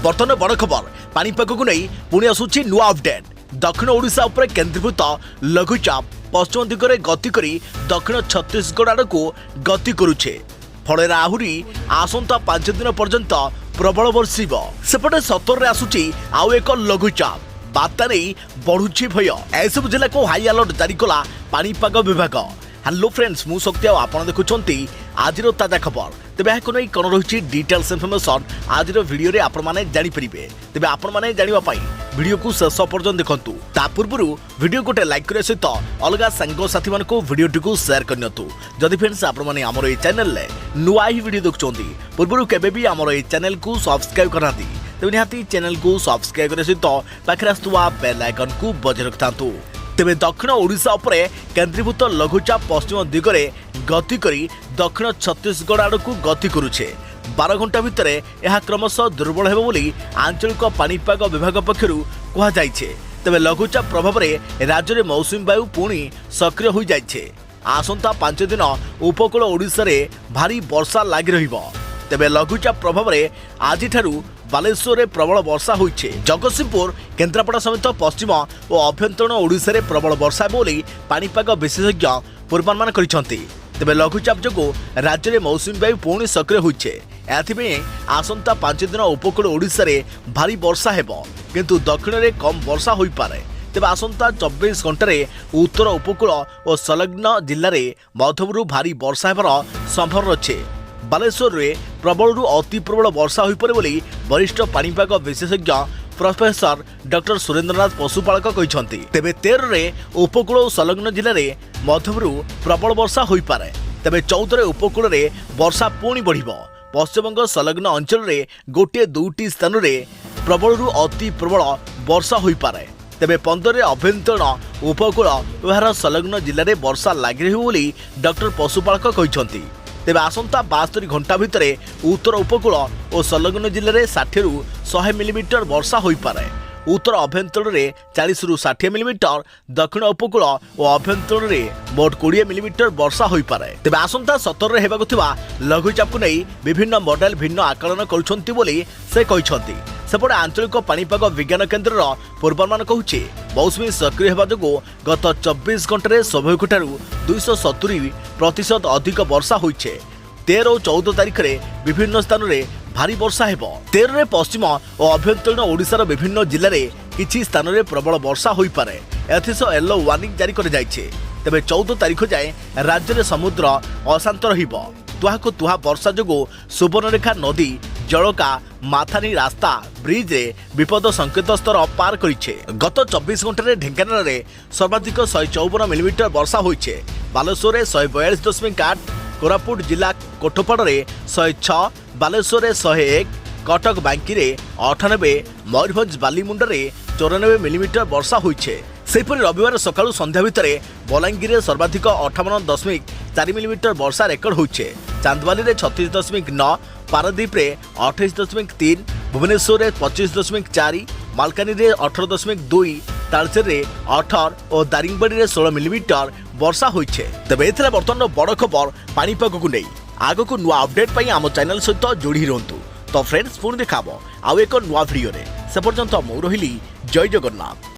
बर्तमान बड़ खबर पानीपाग को नहीं पुणी आसूची नुआ अपडेट। दक्षिण ओडिशा उपर केन्द्रीभूत लघुचाप पश्चिम दिगरे गति करी दक्षिण छत्तीसगढ़ आड़ को गति करुछे। फल आहरी आसंता 5 दिन पर्यंत प्रबल बर्षिब। सेपटे सतर्रे आसूची आउ एक लघुचाप बार्ता नहीं बढ़ुची भय। एसबू जिला को हाई अलर्ट जारी कला पानीपाग विभाग। हेलो फ्रेंड्स मु शक्ति आपन देखुछंती आजिर ताजा खबर। तेबे को नहीं कौन रही डिटेल्स इनफॉरमेशन आज वीडियो रे आपण माने जानि परिबे। तेबे आपण माने जानिबा पई वीडियो को शेष पर्यंत देखंतु। ता पूर्वरु वीडियो गोटे लाइक करे सहित अलगा संग साथी मान को वीडियो टिकु शेयर करनियतु। जदि फ्रेंड्स आपण माने हमर ए चैनल ले नुआ ही वीडियो देखुछंती पूर्वरु केबे भी हमर ए चैनल को सब्सक्राइब करनाती तेबे निहाती चैनल को सब्सक्राइब करे सहित पाखरे आस्तुवा बेल आइकन को बजाय रखतांतु। तेबे दक्षिण ओडिशा उपरे केन्द्रीभूत लघुचाप पश्चिम दिगरे गति करी दक्षिण छत्तीसगढ़ आड़ को गति करुछे। 12 घंटा भितर यह क्रमशः दुर्बल हेबो बोली आंचलिक पानीपाग विभाग पक्षरु कहा जाइछे। तेबे लघुचाप प्रभाव में राज्य में मौसुमी वायु पुणी सक्रिय हो जाइछे। आसंता 5 दिन उपकूल ओडिशा रे भारी वर्षा लागि रहिबो। तेबे लघुचाप प्रभाव में आज बालेश्वर में प्रबल वर्षा होइछे। जगतसिंहपुर केन्द्रापड़ा समेत पश्चिम और अभ्यंतरण ओडिशा रे प्रबल वर्षा बोली पानीपाग विशेषज्ञ पूर्वानुमान करिसेंती। तेबे लघुचाप जोगु राज्य में मौसुमी वायु पुणी सक्रिय होइछे। एथिबे आसंता 5 दिन उपकूल ओडिशा रे भारी वर्षा हेबो किंतु दक्षिण रे कम वर्षा होई पारे। तेबे आसंता 24 घंटे उत्तर उपकूल और संलग्न जिल्ला रे मध्यमरू भारी वर्षा हेबार संभावना अछि। बालेश्वर में प्रबल अति प्रबल वर्षा हो पारे बोली वरिष्ठ पानीपाग विशेषज्ञ प्रोफेसर डॉक्टर सुरेंद्रनाथ पशुपालक कहते। तेबे 13 रे उपकूल और संलग्न जिले में मध्यमरू प्रबल वर्षा हो पारे। तेबे 14 रे उपकूल रे वर्षा पुणी बढ़िबो। पश्चिमबंग संलग्न अंचल रे गोटे दुईटी स्थान रे प्रबल अति प्रबल वर्षा हो पारे। तेबे 15 रे अभ्यंतरण उपकूल और संलग्न जिले में वर्षा लागि रहिबो बोली डॉक्टर पशुपालक कहते। तेबे आसंता 72 घंटा भितर उत्तर उपकूल और संलग्न जिले में 60 रु 100 मिलीमीटर वर्षा हो पारे। उत्तर अभ्यंतरण में 40 रु 60 मिलीमीटर, दक्षिण उपकूल और अभ्यंतरण में मोट 20 मिलीमीटर वर्षा हो पारे। तेबे आसंता 17 रे हेबाकु थिबा लघुचाप को नहीं विभिन्न मॉडल भिन्न आकलन करुछंती बोली से कहछंती। सेपटे आंचलिक पानीपाग विज्ञान केन्द्र पूर्वानुमान कहूछि मौसुमी सक्रिय होगा जो गत 24 घंटे स्वाभाविक 270% अधिक वर्षा होइछे। 13 और 14 तारिख में विभिन्न स्थान में भारी वर्षा हेबो। 13 रे पश्चिम और अभ्यंतरण ओडिशार विभिन्न जिले में किछि स्थान में प्रबल वर्षा होई पारे। एथिसो येलो वार्निंग जारी कर जाइछे। तेबे 14 तारिख जाए राज्य में समुद्र अशांत रहिबो। तुहाको तुहा वर्षा जो सुवर्णरेखा नदी जलका माथानी रास्ता ब्रिज रे विपद संकेत स्तर पार करिछे। गत 24 घंटे ढेंकानाल रे सर्वाधिक 154 मिलीमीटर वर्षा होइछे। बालेश्वर रे 142.8, कोरापुट जिला कोठपाड़ रे 106, बालेश्वर रे 101, कटक बांकी रे 98, मयूरभंज बालीमुंडा रे 94 मिलीमीटर वर्षा होइछे। सेपरि रविवार सकाळु संध्या भितर बलांगीर रे सर्वाधिक 58.4 मिलीमीटर वर्षा रेकर्ड होइछे। चांदवाली रे 36.9, पारादीप रे 28.3, भुवनेश्वर रे 25.4, मालकानी रे 18.2, तालचेर रे 18 और दारिंगबाड़ी रे 16 मिलीमीटर वर्षा होइछे। तबे एथरा बर्तमान बड़ खबर पानीपाग को नहीं आगो को नुआ अपडेट पई आम चैनल सहित जोड़ी रहंतु। तो फ्रेंड्स पुणी देखाबो आउ एक नुआ वीडियो रे। से पर्यंत मु रहिली जय जगन्नाथ।